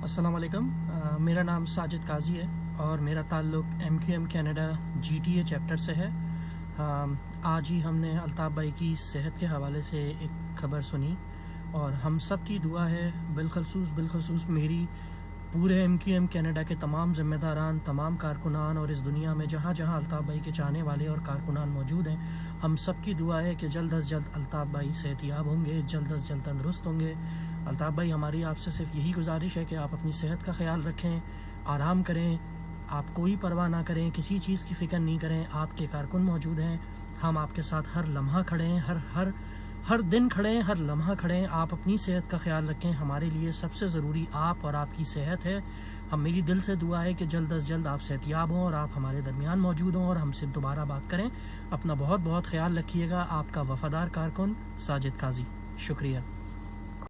السلام علیکم، میرا نام ساجد قاضی ہے اور میرا تعلق MQM کینیڈا GTA چیپٹر سے ہے۔ آج ہی ہم نے الطاف بھائی کی صحت کے حوالے سے ایک خبر سنی اور ہم سب کی دعا ہے، بالخصوص میری پورے MQM کینیڈا کے تمام ذمہ داران، تمام کارکنان اور اس دنیا میں جہاں جہاں الطاف بھائی کے چاہنے والے اور کارکنان موجود ہیں، ہم سب کی دعا ہے کہ جلد از جلد الطاف بھائی صحت یاب ہوں گے، جلد از جلد تندرست ہوں گے۔ الطاف بھائی، ہماری آپ سے صرف یہی گزارش ہے کہ آپ اپنی صحت کا خیال رکھیں، آرام کریں، آپ کوئی پرواہ نہ کریں، کسی چیز کی فکر نہیں کریں۔ آپ کے کارکن موجود ہیں، ہم آپ کے ساتھ ہر لمحہ کھڑے ہیں، ہر دن کھڑے ہیں، ہر لمحہ کھڑے ہیں۔ آپ اپنی صحت کا خیال رکھیں، ہمارے لیے سب سے ضروری آپ اور آپ کی صحت ہے۔ میری دل سے دعا ہے کہ جلد از جلد آپ صحت یاب ہوں اور آپ ہمارے درمیان موجود ہوں اور ہم سے دوبارہ بات کریں۔ اپنا بہت خیال رکھیے گا۔ آپ کا وفادار کارکن ساجد قاضی۔ شکریہ۔